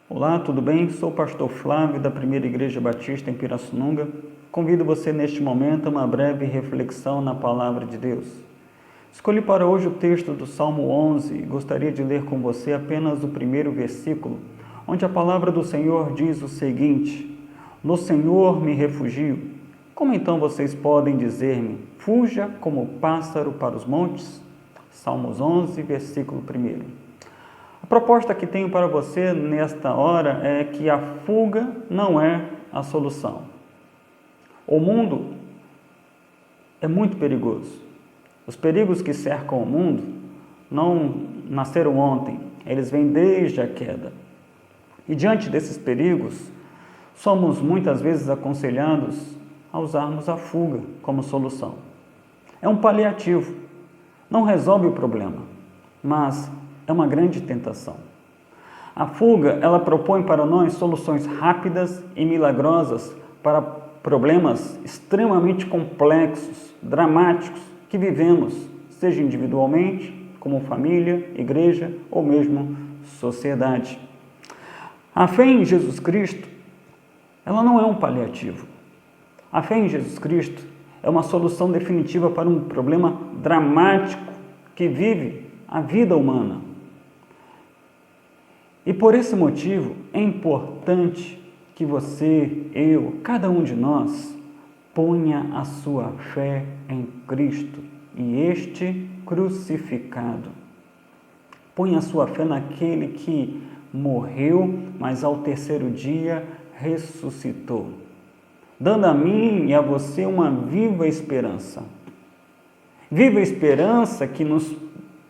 Olá, tudo bem? Sou o pastor Flávio da Primeira Igreja Batista em Pirassununga. Convido você neste momento a uma breve reflexão na Palavra de Deus. Escolhi para hoje o texto do Salmo 11 e gostaria de ler com você apenas o primeiro versículo, onde a palavra do Senhor diz o seguinte: No Senhor me refugio. Como então vocês podem dizer-me, fuja como o pássaro para os montes? Salmos 11, versículo 1. A proposta que tenho para você nesta hora é que a fuga não é a solução. O mundo é muito perigoso. Os perigos que cercam o mundo não nasceram ontem, eles vêm desde a queda. E diante desses perigos, somos muitas vezes aconselhados a usarmos a fuga como solução. É um paliativo, não resolve o problema, mas é uma grande tentação. A fuga, ela propõe para nós soluções rápidas e milagrosas para problemas extremamente complexos, dramáticos que vivemos, seja individualmente, como família, igreja ou mesmo sociedade. A fé em Jesus Cristo, ela não é um paliativo. A fé em Jesus Cristo é uma solução definitiva para um problema dramático que vive a vida humana. E por esse motivo é importante que você, eu, cada um de nós, ponha a sua fé em Cristo e este crucificado. Ponha a sua fé naquele que morreu, mas ao terceiro dia ressuscitou, dando a mim e a você uma viva esperança. Viva esperança que nos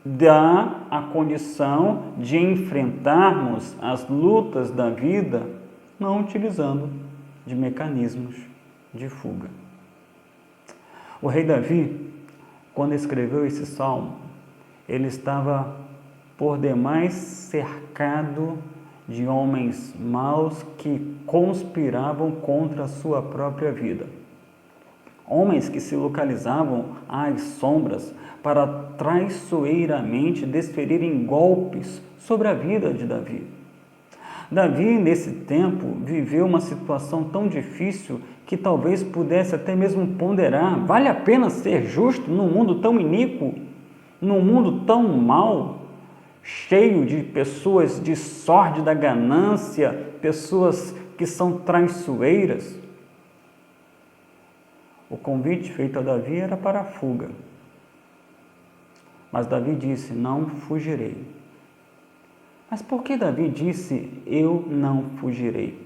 dá a condição de enfrentarmos as lutas da vida não utilizando de mecanismos de fuga. O rei Davi, quando escreveu esse salmo, ele estava por demais cercado de homens maus que conspiravam contra a sua própria vida. Homens que se localizavam às sombras para traiçoeiramente desferirem golpes sobre a vida de Davi. Davi, nesse tempo, viveu uma situação tão difícil que talvez pudesse até mesmo ponderar: vale a pena ser justo num mundo tão iníquo, num mundo tão mau, cheio de pessoas de sórdida ganância, pessoas que são traiçoeiras? O convite feito a Davi era para a fuga. Mas Davi disse: não fugirei. Mas por que Davi disse: eu não fugirei?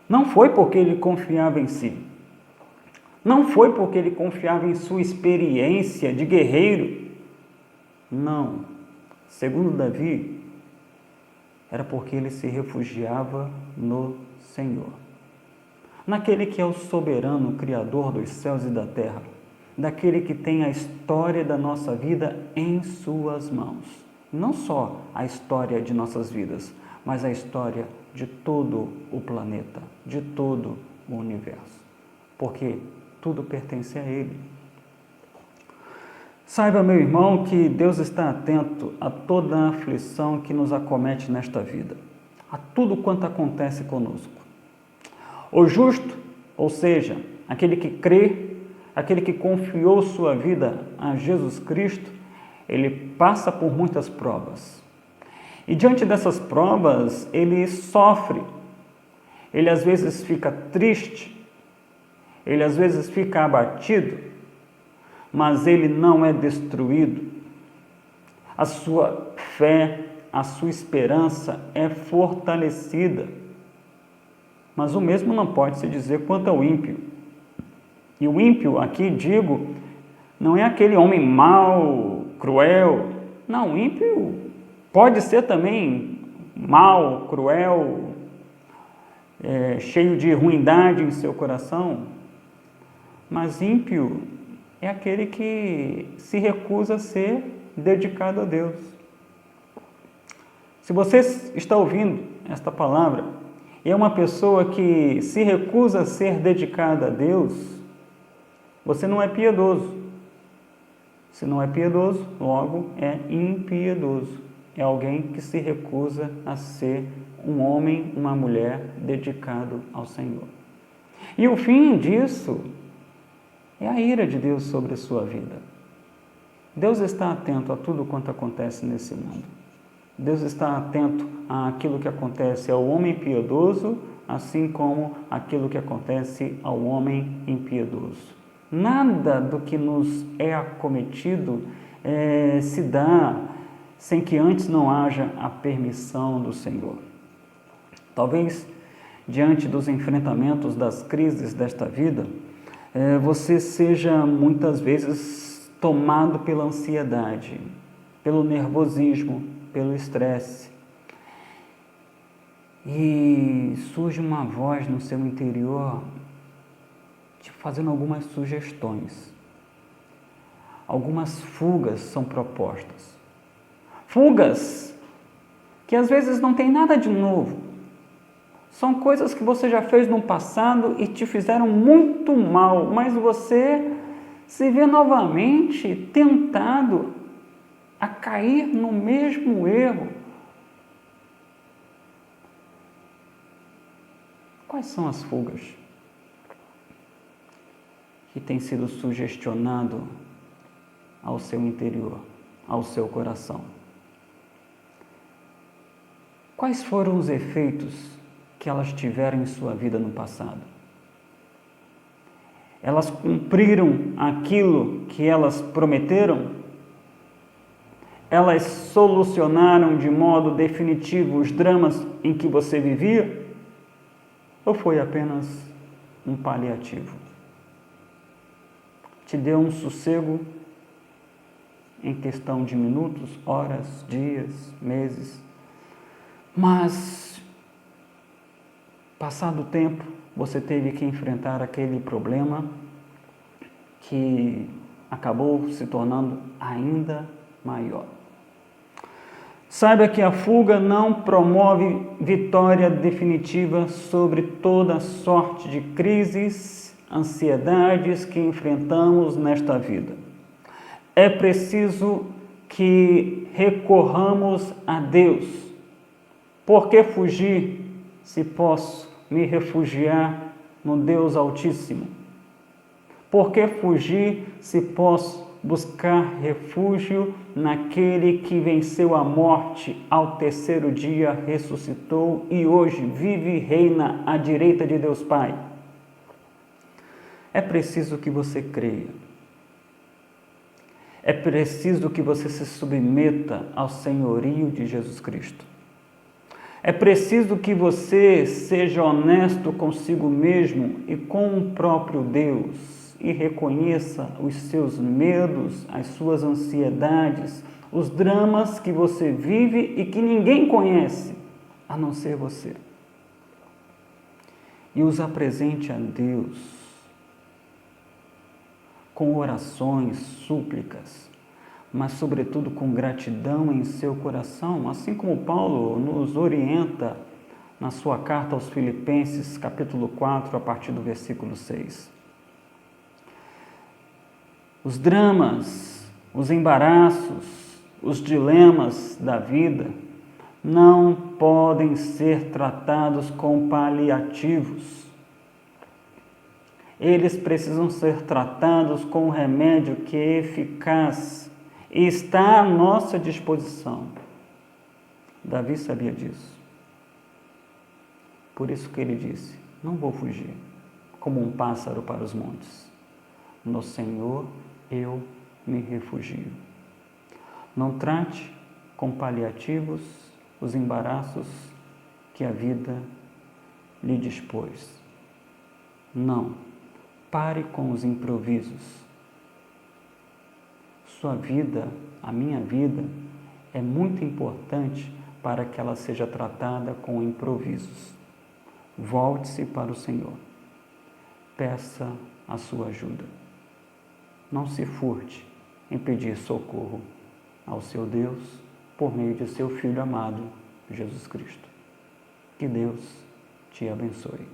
Não foi porque ele confiava em si. Não foi porque ele confiava em sua experiência de guerreiro. Não. Segundo Davi, era porque ele se refugiava no Senhor. Naquele que é o soberano Criador dos céus e da terra, daquele que tem a história da nossa vida em suas mãos. Não só a história de nossas vidas, mas a história de todo o planeta, de todo o universo, porque tudo pertence a Ele. Saiba, meu irmão, que Deus está atento a toda a aflição que nos acomete nesta vida, a tudo quanto acontece conosco. O justo, ou seja, aquele que crê, aquele que confiou sua vida a Jesus Cristo, ele passa por muitas provas. E diante dessas provas, ele sofre. Ele às vezes fica triste, ele às vezes fica abatido, mas ele não é destruído. A sua fé, a sua esperança é fortalecida. Mas o mesmo não pode se dizer quanto ao ímpio. E o ímpio, aqui digo, não é aquele homem mau, cruel. Não, o ímpio pode ser também mau, cruel, cheio de ruindade em seu coração. Mas ímpio é aquele que se recusa a ser dedicado a Deus. Se você está ouvindo esta palavra, e é uma pessoa que se recusa a ser dedicada a Deus, você não é piedoso. Se não é piedoso, logo é impiedoso. É alguém que se recusa a ser um homem, uma mulher dedicado ao Senhor. E o fim disso é a ira de Deus sobre a sua vida. Deus está atento a tudo quanto acontece nesse mundo. Deus está atento àquilo que acontece ao homem piedoso, assim como aquilo que acontece ao homem impiedoso. Nada do que nos é acometido se dá sem que antes não haja a permissão do Senhor. Talvez, diante dos enfrentamentos, das crises desta vida, você seja muitas vezes tomado pela ansiedade, pelo nervosismo, pelo estresse. E surge uma voz no seu interior te fazendo algumas sugestões. Algumas fugas são propostas. Fugas que às vezes não tem nada de novo. São coisas que você já fez no passado e te fizeram muito mal, mas você se vê novamente tentado a cair no mesmo erro. Quais são as fugas que têm sido sugestionado ao seu interior, ao seu coração? Quais foram os efeitos que elas tiveram em sua vida no passado? Elas cumpriram aquilo que elas prometeram? Elas solucionaram de modo definitivo os dramas em que você vivia? Ou foi apenas um paliativo? Te deu um sossego em questão de minutos, horas, dias, meses, mas passado o tempo, você teve que enfrentar aquele problema que acabou se tornando ainda maior. Saiba que a fuga não promove vitória definitiva sobre toda sorte de crises, ansiedades que enfrentamos nesta vida. É preciso que recorramos a Deus. Por que fugir se posso me refugiar no Deus Altíssimo? Por que fugir se posso buscar refúgio naquele que venceu a morte, ao terceiro dia ressuscitou e hoje vive e reina à direita de Deus Pai? É preciso que você creia. É preciso que você se submeta ao senhorio de Jesus Cristo. É preciso que você seja honesto consigo mesmo e com o próprio Deus e reconheça os seus medos, as suas ansiedades, os dramas que você vive e que ninguém conhece, a não ser você. E os apresente a Deus com orações, súplicas, mas sobretudo com gratidão em seu coração, assim como Paulo nos orienta na sua carta aos Filipenses, capítulo 4, a partir do versículo 6. Os dramas, os embaraços, os dilemas da vida não podem ser tratados com paliativos. Eles precisam ser tratados com um remédio que é eficaz e está à nossa disposição. Davi sabia disso. Por isso que ele disse: não vou fugir como um pássaro para os montes. No Senhor eu me refugio. Não trate com paliativos os embaraços que a vida lhe dispôs. Não. Pare com os improvisos. Sua vida, a minha vida, é muito importante para que ela seja tratada com improvisos. Volte-se para o Senhor. Peça a sua ajuda. Não se furte em pedir socorro ao seu Deus por meio de seu Filho amado, Jesus Cristo. Que Deus te abençoe.